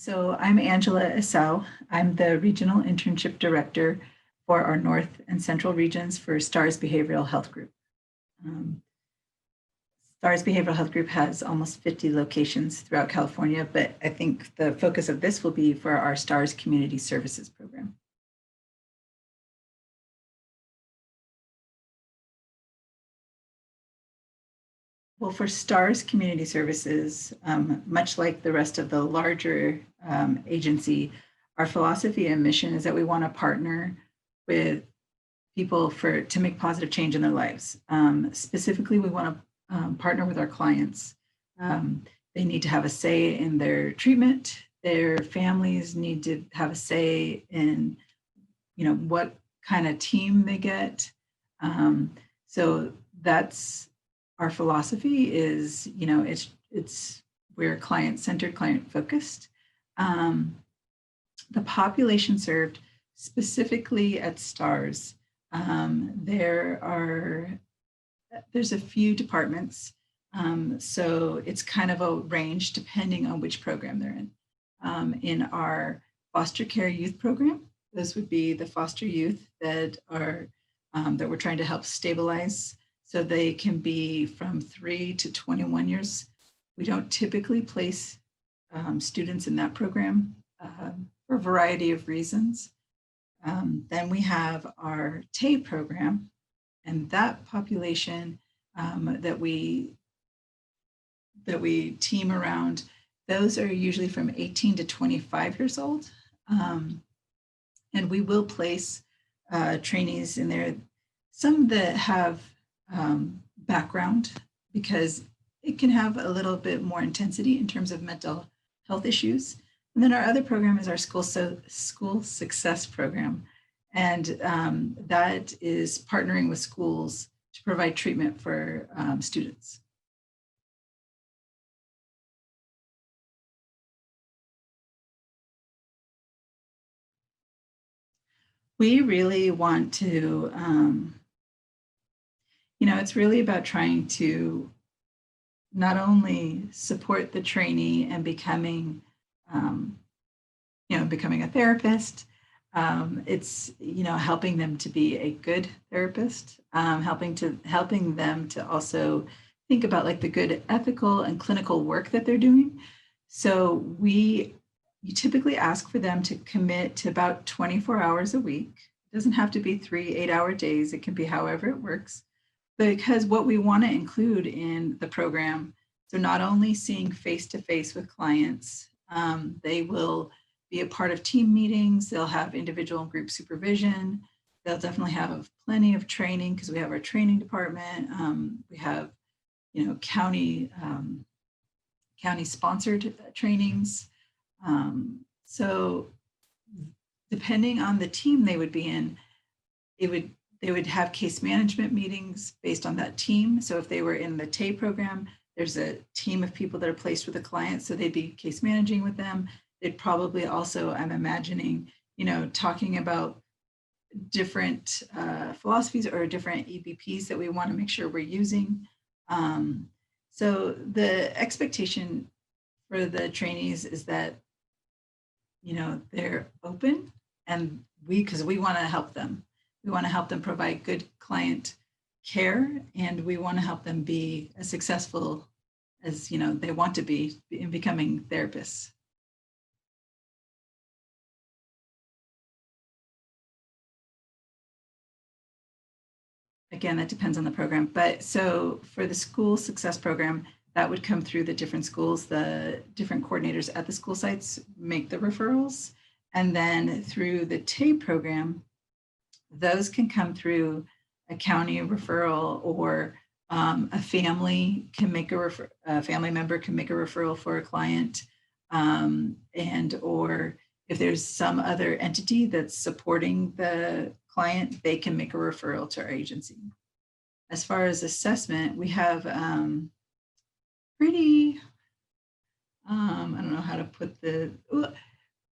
So I'm Angela Asau. I'm the Regional Internship Director for our North and Central regions for STARS Behavioral Health Group. STARS Behavioral Health Group has almost 50 locations throughout California, but I think the focus of this will be for our STARS Community Services program. Well, for STARS Community Services, much like the rest of the larger agency, our philosophy and mission is that we want to partner with people to make positive change in their lives. Specifically, we want to partner with our clients. They need to have a say in their treatment. Their families need to have a say in, what kind of team they get. So that's our philosophy is, we're client-centered, client-focused. The population served specifically at STARS, there's a few departments. So it's kind of a range depending on which program they're in. In our foster care youth program, those would be the foster youth that are that we're trying to help stabilize. So they can be from 3 to 21 years. We don't typically place students in that program for a variety of reasons. Then we have our TAY program, and that population that we team around, those are usually from 18 to 25 years old. And we will place trainees in there, some that have background, because it can have a little bit more intensity in terms of mental health issues. And then our other program is our school success program. And that is partnering with schools to provide treatment for students. We really want to, it's really about trying to not only support the trainee and becoming a therapist. It's helping them to be a good therapist, helping them to also think about like the good ethical and clinical work that they're doing. So you typically ask for them to commit to about 24 hours a week. It doesn't have to be 3 8-hour days. It can be however it works. Because what we want to include in the program, so not only seeing face-to-face with clients, they will be a part of team meetings. They'll have individual and group supervision. They'll definitely have plenty of training because we have our training department. We have, county sponsored trainings. So depending on the team they would be in, they would have case management meetings based on that team. So if they were in the TAY program, there's a team of people that are placed with a client, so they'd be case managing with them. They'd probably also, I'm imagining, talking about different philosophies or different EBPs that we want to make sure we're using. So the expectation for the trainees is that, they're open, and because we want to help them. We want to help them provide good client care, and we want to help them be as successful as they want to be in becoming therapists. Again, that depends on the program. But so for the school success program, that would come through the different schools. The different coordinators at the school sites make the referrals. And then through the TAY program, those can come through a county referral, or a family can make a family member can make a referral for a client, and or if there's some other entity that's supporting the client, they can make a referral to our agency. As far as assessment, we have pretty, I don't know how to put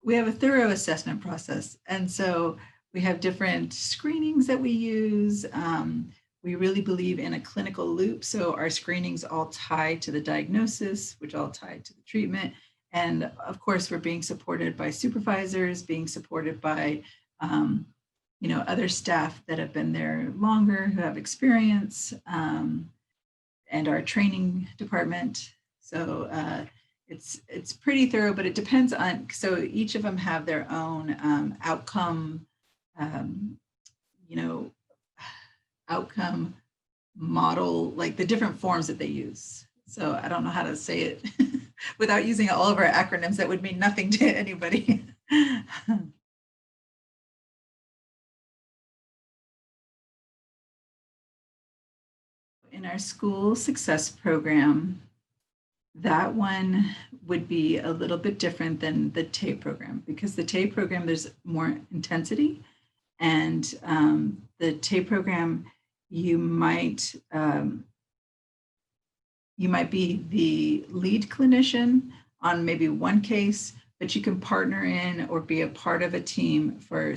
we have a thorough assessment process. And so we have different screenings that we use. We really believe in a clinical loop. So our screenings all tie to the diagnosis, which all tie to the treatment. And of course, we're being supported by supervisors, being supported by other staff that have been there longer, who have experience, and our training department. So it's pretty thorough, but it depends on, so each of them have their own outcome, um, you know, outcome model, like the different forms that they use. So I don't know how to say it without using all of our acronyms that would mean nothing to anybody. In our school success program, that one would be a little bit different than the TAPE program, because the TAPE program, there's more intensity. And the TAPE program, you might be the lead clinician on maybe one case, but you can partner in or be a part of a team for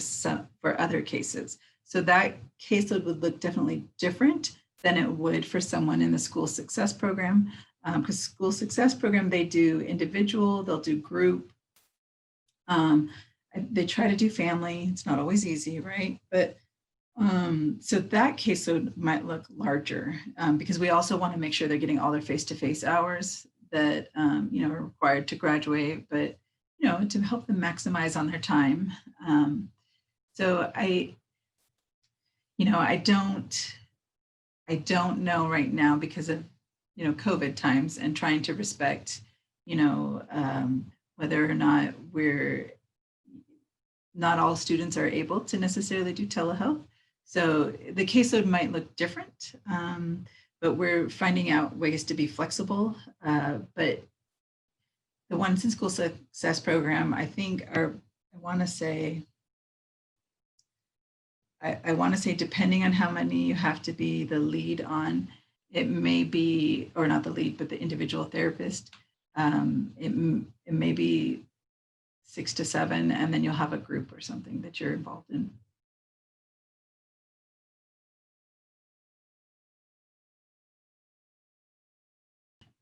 other cases. So that caseload would look definitely different than it would for someone in the school success program. Because school success program, they do individual, they'll do group. They try to do family. It's not always easy, right? But so that caseload might look larger because we also want to make sure they're getting all their face-to-face hours that are required to graduate, but to help them maximize on their time. So I don't know right now because of COVID times and trying to respect whether or not all students are able to necessarily do telehealth. So the caseload might look different, but we're finding out ways to be flexible. But the ones in school success program, I think I want to say, depending on how many you have to be the lead on, it may be, or not the lead, but the individual therapist. It may be 6 to 7, and then you'll have a group or something that you're involved in.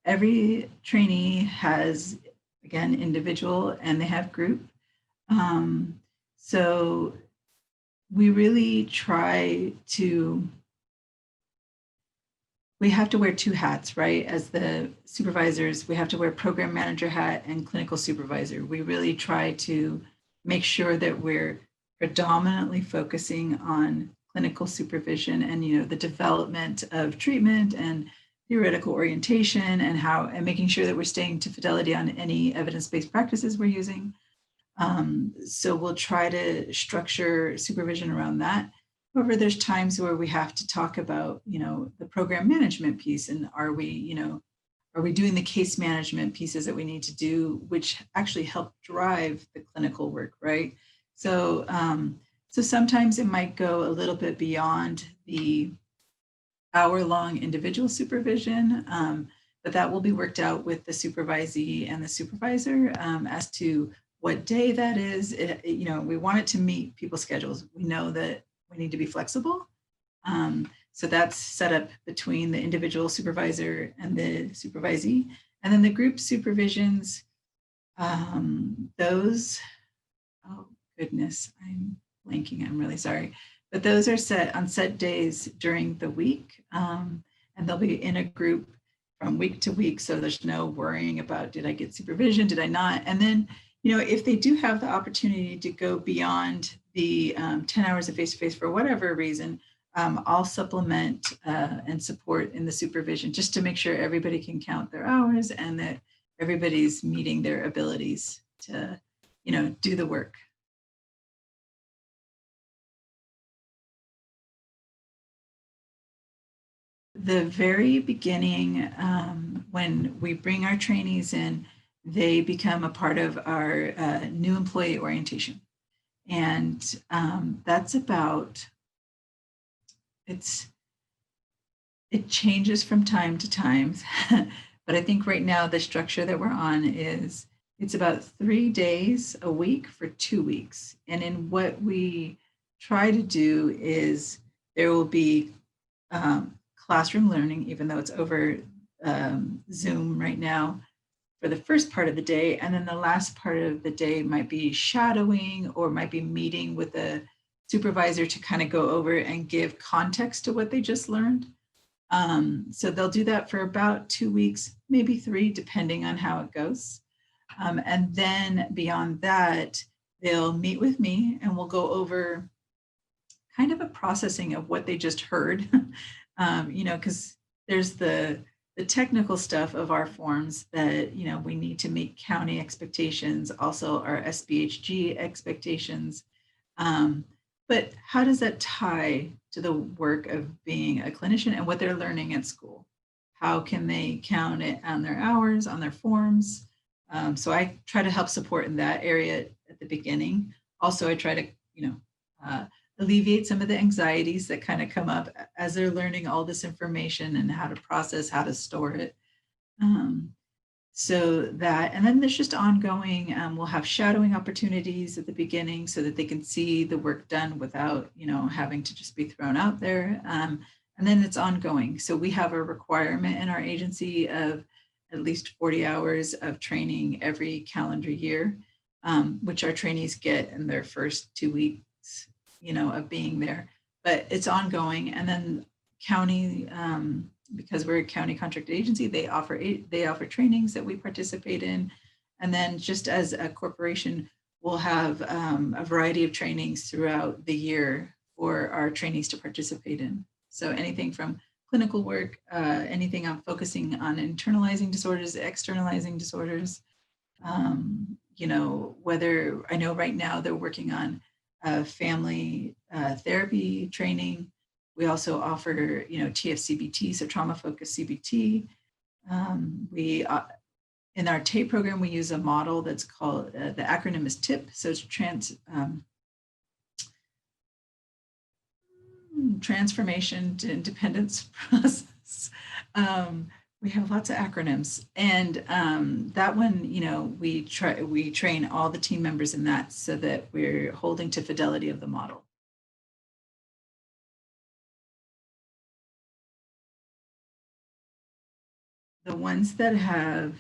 Every trainee has, again, individual and they have group. So we really try to, we have to wear 2 hats, right? As the supervisors, we have to wear program manager hat and clinical supervisor. We really try to make sure that we're predominantly focusing on clinical supervision and the development of treatment and theoretical orientation and making sure that we're staying to fidelity on any evidence-based practices we're using. So we'll try to structure supervision around that. However, there's times where we have to talk about, the program management piece, and are we doing the case management pieces that we need to do, which actually help drive the clinical work, right? So, so sometimes it might go a little bit beyond the hour-long individual supervision, but that will be worked out with the supervisee and the supervisor as to what day that is. We want it to meet people's schedules. We know that we need to be flexible. So that's set up between the individual supervisor and the supervisee. And then the group supervisions, those, oh goodness, I'm blanking, I'm really sorry. But those are set on set days during the week. And they'll be in a group from week to week. So there's no worrying about, did I get supervision? Did I not? And then, if they do have the opportunity to go beyond the 10 hours of face-to-face for whatever reason, I'll supplement and support in the supervision just to make sure everybody can count their hours and that everybody's meeting their abilities to, do the work. The very beginning, when we bring our trainees in, they become a part of our new employee orientation. And that's about, it changes from time to time. But I think right now the structure that we're on is it's about 3 days a week for 2 weeks. And in what we try to do is there will be classroom learning, even though it's over Zoom right now, for the first part of the day. And then the last part of the day might be shadowing or might be meeting with a supervisor to kind of go over and give context to what they just learned. So they'll do that for about 2 weeks, maybe 3, depending on how it goes. And then beyond that, they'll meet with me and we'll go over kind of a processing of what they just heard, because there's the technical stuff of our forms that, we need to meet county expectations, also our SBHG expectations. But how does that tie to the work of being a clinician and what they're learning at school? How can they count it on their hours, on their forms? So I try to help support in that area at the beginning. Also, I try to, alleviate some of the anxieties that kind of come up as they're learning all this information and how to process, how to store it. So that, and then there's just ongoing, we'll have shadowing opportunities at the beginning so that they can see the work done without, having to just be thrown out there. And then it's ongoing. So we have a requirement in our agency of at least 40 hours of training every calendar year, which our trainees get in their first 2 weeks, of being there. But it's ongoing. And then county, because we're a county contracted agency, they offer trainings that we participate in. And then just as a corporation, we'll have a variety of trainings throughout the year for our trainees to participate in. So anything from clinical work, anything I'm focusing on internalizing disorders, externalizing disorders, whether I know right now they're working on family therapy training. We also offer, TFCBT, so trauma-focused CBT. We, in our TAPE program, we use a model that's called, the acronym is TIP, so it's transformation to independence process. We have lots of acronyms, and that one, we train all the team members in that so that we're holding to fidelity of the model. The ones that have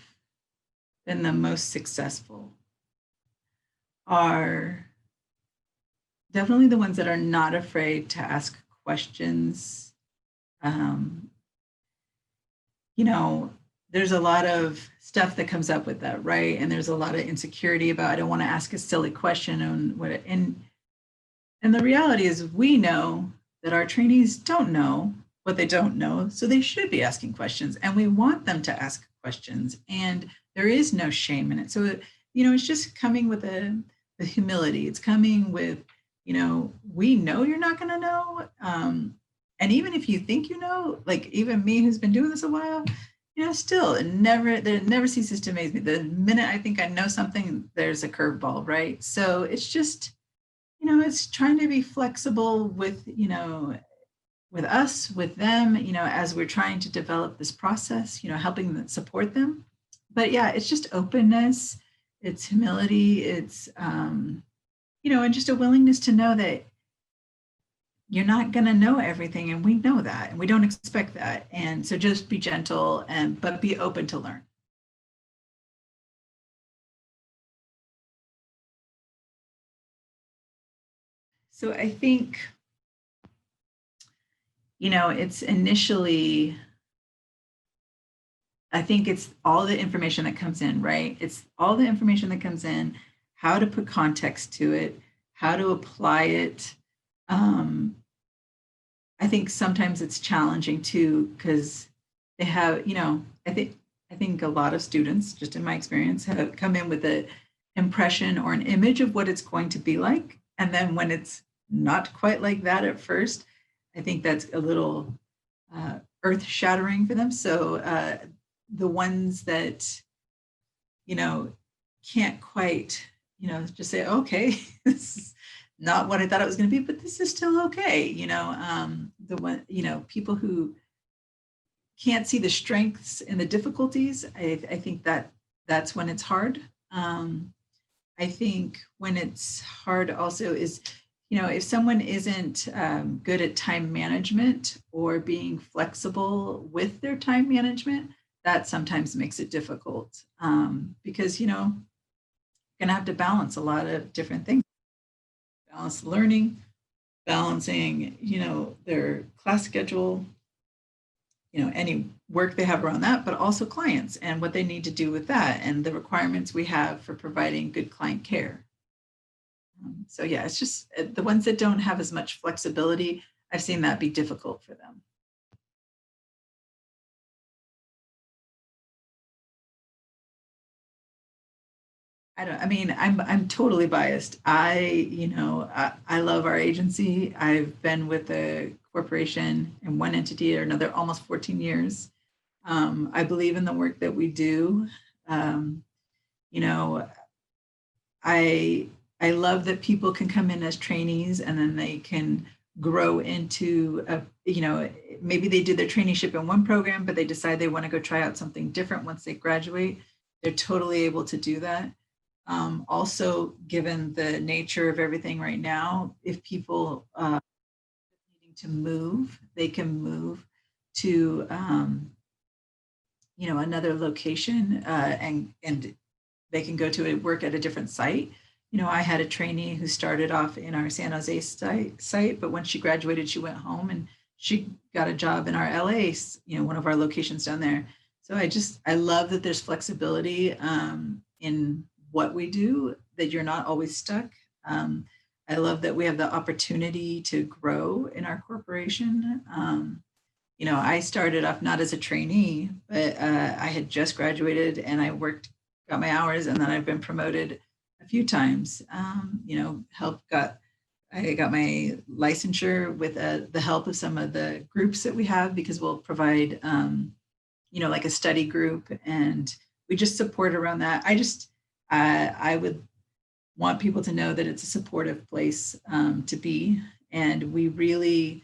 been the most successful are definitely the ones that are not afraid to ask questions. There's a lot of stuff that comes up with that, right? And there's a lot of insecurity about, I don't want to ask a silly question and the reality is we know that our trainees don't know what they don't know, so they should be asking questions, and we want them to ask questions, and there is no shame in it. So, it's just coming with the humility. It's coming with, we know you're not going to know. And even if you think like even me who's been doing this a while, still it never ceases to amaze me. The minute I think I know something, there's a curveball, right? So it's just, it's trying to be flexible with, with us, with them, as we're trying to develop this process, helping them support them. But yeah, it's just openness, it's humility, it's, and just a willingness to know that you're not going to know everything. And we know that, and we don't expect that. And so just be gentle but be open to learn. So I think, it's initially, I think it's all the information that comes in, right? It's all the information that comes in, how to put context to it, how to apply it. I think sometimes it's challenging too, because they have, I think a lot of students, just in my experience, have come in with an impression or an image of what it's going to be like. And then when it's not quite like that at first, I think that's a little earth shattering for them. So the ones that, can't quite, just say, okay, this is not what I thought it was going to be, but this is still okay. The one, people who can't see the strengths and the difficulties, I think that's when it's hard. I think when it's hard also is, if someone isn't good at time management or being flexible with their time management, that sometimes makes it difficult because, you know, you're going to have to balance a lot of different things, balance learning, balancing, you know, their class schedule, you know, any work they have around that, but also clients and what they need to do with that and the requirements we have for providing good client care. So yeah, it's just the ones that don't have as much flexibility, I've seen that be difficult for them. I mean, I'm totally biased. You know, I love our agency. I've been with the corporation in one entity or another almost 14 years. I believe in the work that we do. Um, you know, I I love that people can come in as trainees and then they can grow into a, you know, maybe they did their traineeship in one program, but they decide they want to go try out something different once they graduate. They're totally able to do that. Also, given the nature of everything right now, if people needing to move, they can move to you know, another location and they can go to work at a different site. You know, I had a trainee who started off in our San Jose site, but when she graduated, she went home and she got a job in our LA, you know, one of our locations down there. So I love that there's flexibility in what we do, that you're not always stuck. I love that we have the opportunity to grow in our corporation. You know, I started off not as a trainee, but I had just graduated and I worked, got my hours, and then I've been promoted a few times. You know, I got my licensure with the help of some of the groups that we have because we'll provide, you know, like a study group, and we just support around that. I would want people to know that it's a supportive place to be, and we really.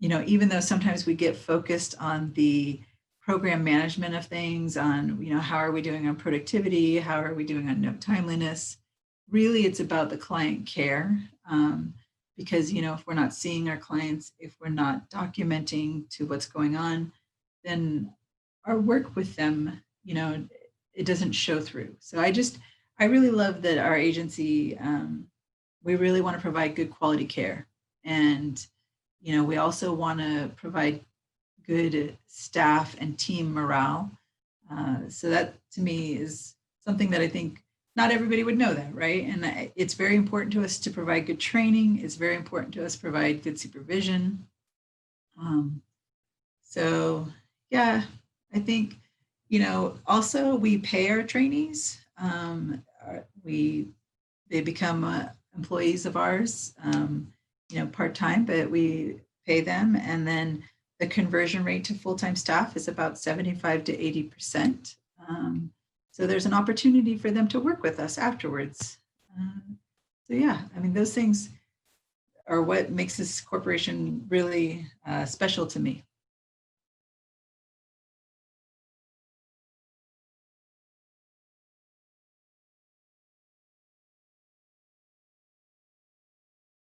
You know, even though sometimes we get focused on the program management of things, on, you know, how are we doing on productivity? How are we doing on note timeliness? Really, it's about the client care. Because, you know, if we're not seeing our clients, if we're not documenting to what's going on, then our work with them, you know, it doesn't show through. So I really love that our agency, we really want to provide good quality care. And you know, we also want to provide good staff and team morale. So that to me is something that I think not everybody would know that, right? And it's very important to us to provide good training. It's very important to us to provide good supervision. Um, so yeah, I think, you know, also we pay our trainees. We They become employees of ours, you know, part-time, but we pay them. And then the conversion rate to full-time staff is about 75 to 80%. So there's an opportunity for them to work with us afterwards. So yeah, I mean, those things are what makes this corporation really special to me.